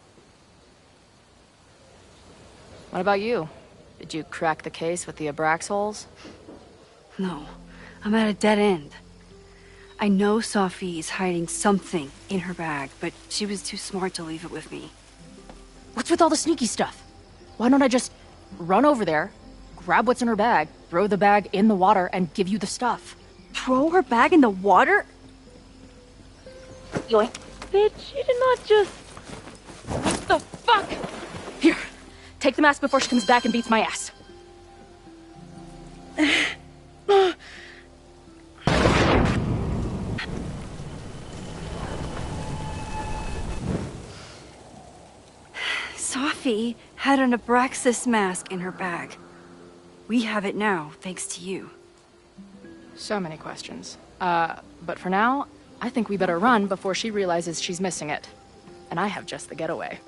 What about you? Did you crack the case with the Abrax holes? No, I'm at a dead end. I know Sophie is hiding something in her bag, but she was too smart to leave it with me. What's with all the sneaky stuff? Why don't I just run over there, grab what's in her bag, throw the bag in the water, and give you the stuff? Throw her bag in the water? Yoink. Bitch, you did not just... What the fuck? Here, take the mask before she comes back and beats my ass. Sophie had an Abraxas mask in her bag. We have it now, thanks to you. So many questions. But for now, I think we better run before she realizes she's missing it. And I have just the getaway.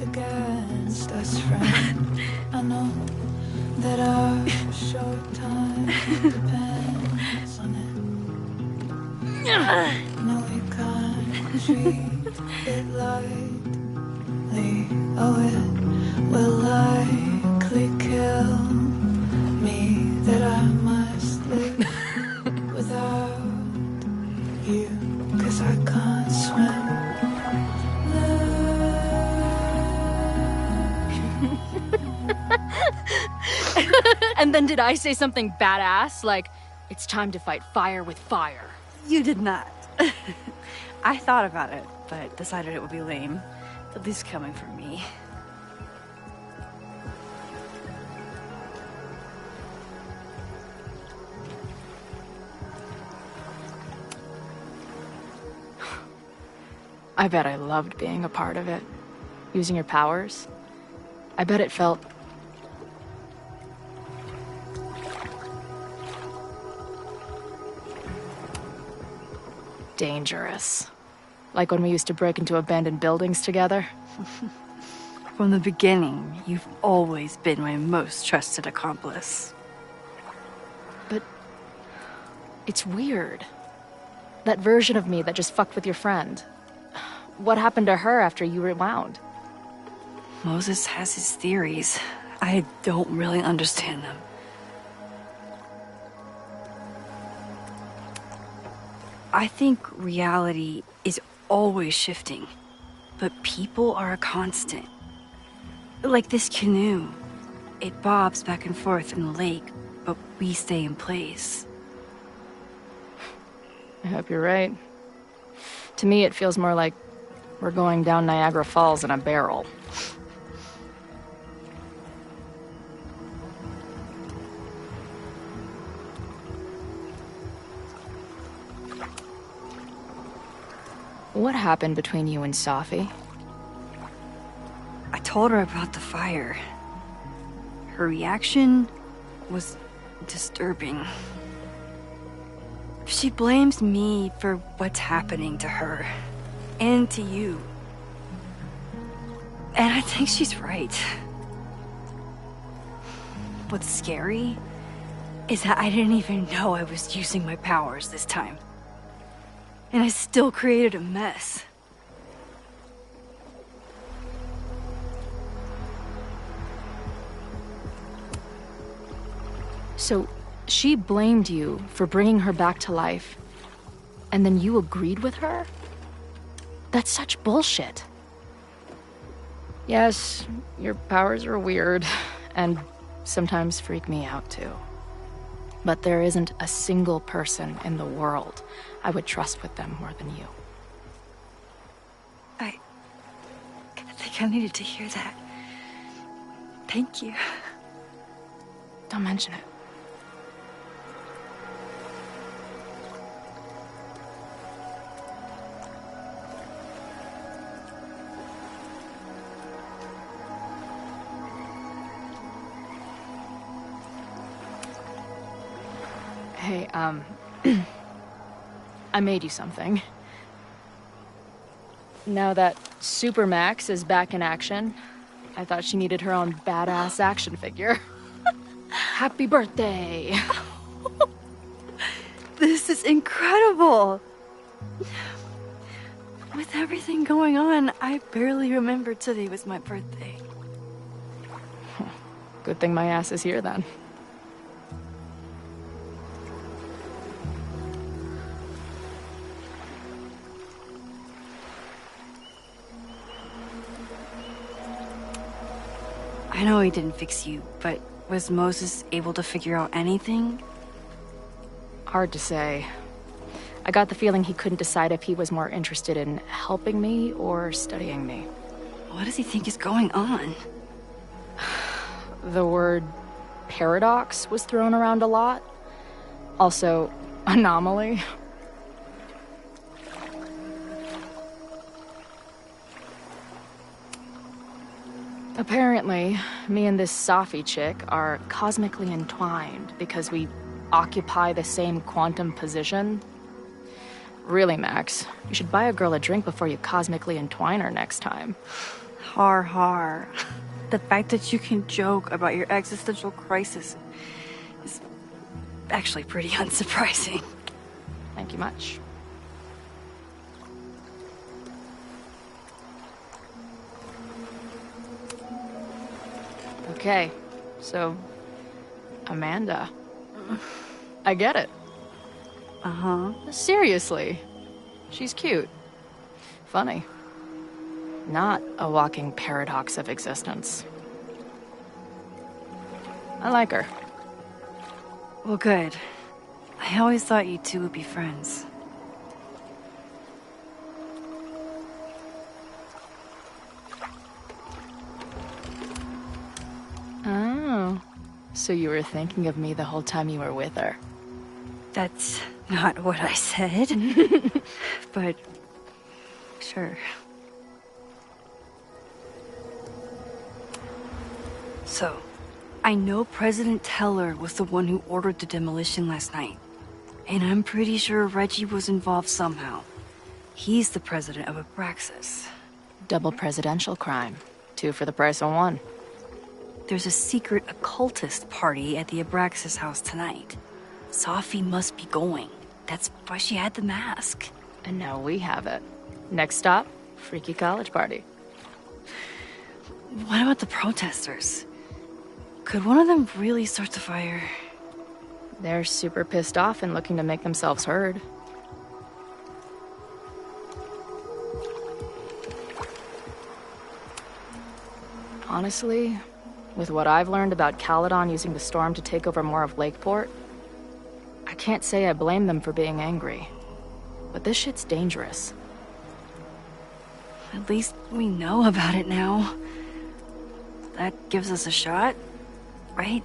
Against us, friend. I know that our short time depends on it. No, we can't treat it lightly. Oh, it will likely kill me that I must live without you, 'cause I can't swim. And then did I say something badass? Like, it's time to fight fire with fire. You did not. I thought about it, but decided it would be lame. At least coming from me. I bet I loved being a part of it. Using your powers. I bet it felt... dangerous. Like when we used to break into abandoned buildings together. From the beginning, you've always been my most trusted accomplice. But... it's weird. That version of me that just fucked with your friend. What happened to her after you rewound? Moses has his theories. I don't really understand them. I think reality is always shifting, but people are a constant. Like this canoe. It bobs back and forth in the lake, but we stay in place. I hope you're right. To me, it feels more like we're going down Niagara Falls in a barrel. What happened between you and Safi? I told her about the fire. Her reaction was disturbing. She blames me for what's happening to her. And to you. And I think she's right. What's scary is that I didn't even know I was using my powers this time. And I still created a mess. So, she blamed you for bringing her back to life, and then you agreed with her? That's such bullshit. Yes, your powers are weird, and sometimes freak me out too. But there isn't a single person in the world I would trust with them more than you. I think I needed to hear that. Thank you. Don't mention it. Hey, I made you something. Now that Supermax is back in action, I thought she needed her own badass action figure. Happy birthday! This is incredible! With everything going on, I barely remember today was my birthday. Good thing my ass is here then. I know he didn't fix you, but was Moses able to figure out anything? Hard to say. I got the feeling he couldn't decide if he was more interested in helping me or studying me. What does he think is going on? The word paradox was thrown around a lot. Also, anomaly. Apparently, me and this Safi chick are cosmically entwined because we occupy the same quantum position. Really, Max, you should buy a girl a drink before you cosmically entwine her next time. Har har. The fact that you can joke about your existential crisis is actually pretty unsurprising. Thank you much. Okay, so Amanda. I get it. Uh-huh. Seriously. She's cute. Funny. Not a walking paradox of existence. I like her. Well, good. I always thought you two would be friends. Oh. So you were thinking of me the whole time you were with her? That's not what I said. But sure. So, I know President Teller was the one who ordered the demolition last night. And I'm pretty sure Reggie was involved somehow. He's the president of Abraxas. Double presidential crime. 2 for the price of 1. There's a secret occultist party at the Abraxas house tonight. Safi must be going. That's why she had the mask. And now we have it. Next stop, freaky college party. What about the protesters? Could one of them really start the fire? They're super pissed off and looking to make themselves heard. Honestly, with what I've learned about Caledon using the storm to take over more of Lakeport, I can't say I blame them for being angry. But this shit's dangerous. At least we know about it now. That gives us a shot, right?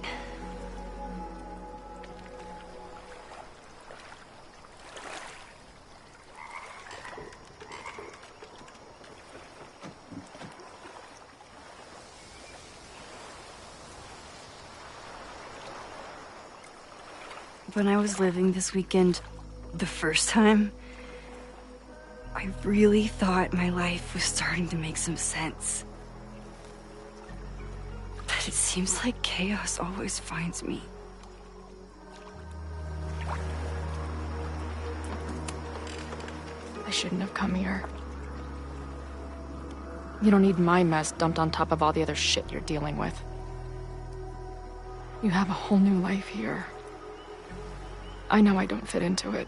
When I was living this weekend, the first time, I really thought my life was starting to make some sense. But it seems like chaos always finds me. I shouldn't have come here. You don't need my mess dumped on top of all the other shit you're dealing with. You have a whole new life here. I know I don't fit into it.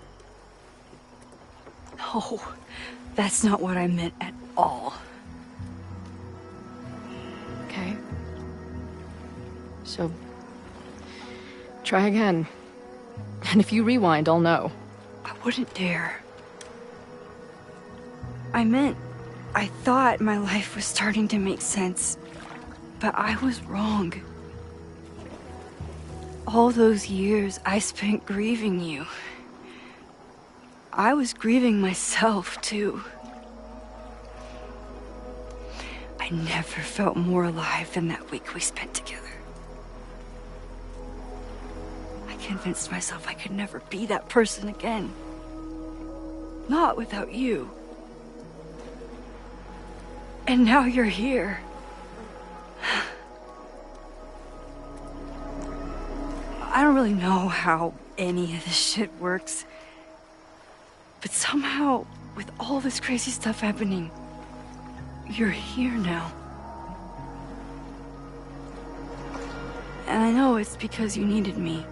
No, that's not what I meant at all. Okay. So, try again. And if you rewind, I'll know. I wouldn't dare. I thought my life was starting to make sense, but I was wrong. All those years I spent grieving you. I was grieving myself, too. I never felt more alive than that week we spent together. I convinced myself I could never be that person again. Not without you. And now you're here. I don't really know how any of this shit works. But somehow, with all this crazy stuff happening, you're here now. And I know it's because you needed me.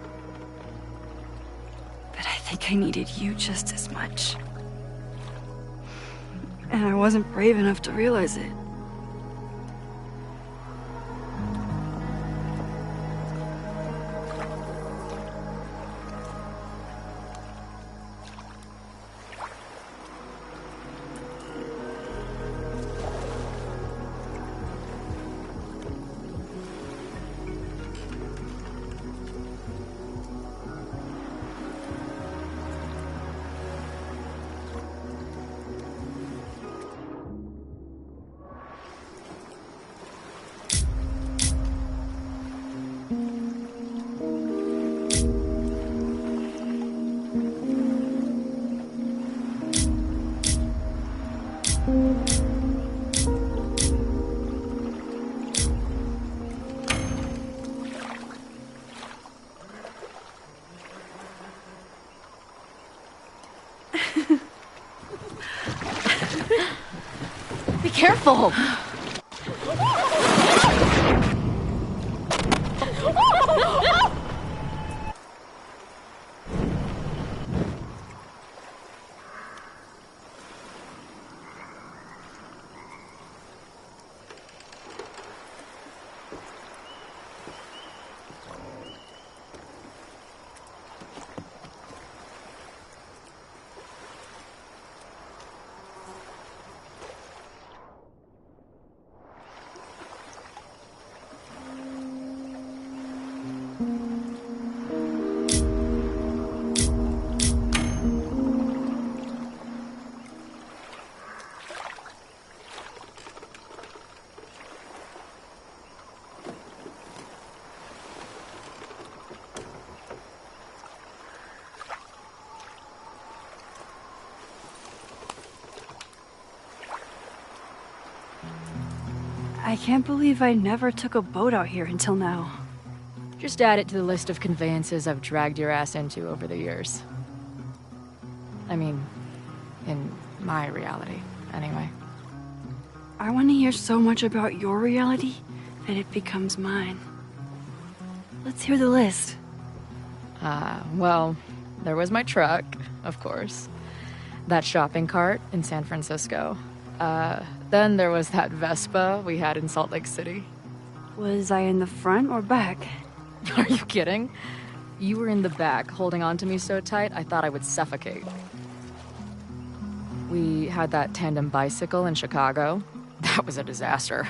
But I think I needed you just as much. And I wasn't brave enough to realize it. Careful! I can't believe I never took a boat out here until now. Just add it to the list of conveyances I've dragged your ass into over the years. I mean, in my reality, anyway. I want to hear so much about your reality that it becomes mine. Let's hear the list. Well, there was my truck, of course. That shopping cart in San Francisco. Then there was that Vespa we had in Salt Lake City. Was I in the front or back? Are you kidding? You were in the back, holding on to me so tight, I thought I would suffocate. We had that tandem bicycle in Chicago. That was a disaster.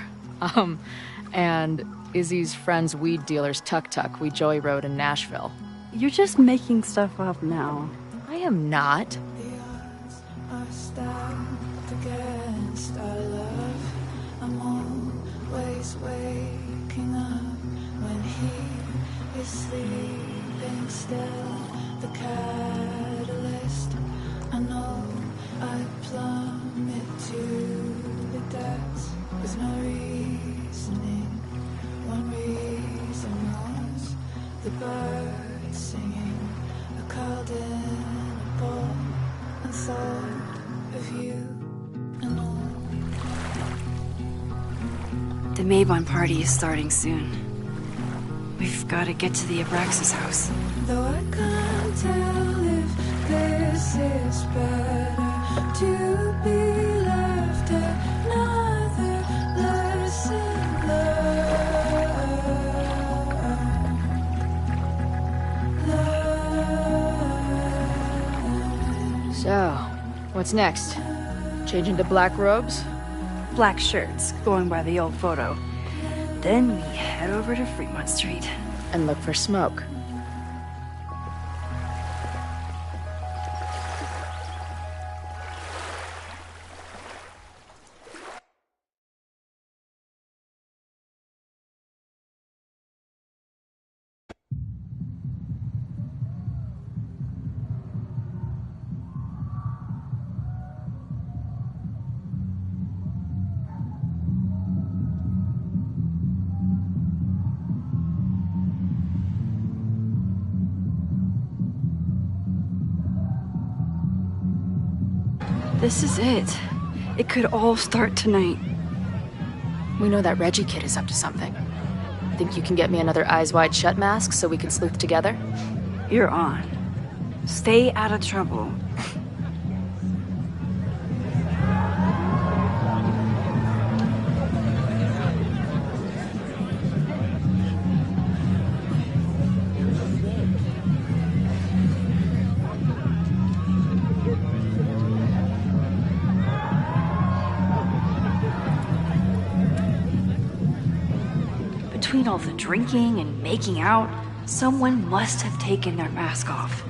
And Izzy's friend's weed dealer's tuk-tuk we joyrode in Nashville. You're just making stuff up now. I am not. The odds are stacked against our love. I'm always waking up when he is sleeping still. The catalyst, I know I plummet to the depths with no reasoning. One reason was the birds singing. I called in a bowl and thought of you and all. The Maybon party is starting soon. We've got to get to the Abraxas house. Though I can't tell if this is better to be left another lesson learned. So, what's next? Change into black robes? Black shirts, going by the old photo. Then we head over to Fremont Street. And look for smoke. This is it. It could all start tonight. We know that Reggie kid is up to something. Think you can get me another Eyes Wide Shut mask so we can sleuth together? You're on. Stay out of trouble. Between all the drinking and making out, someone must have taken their mask off.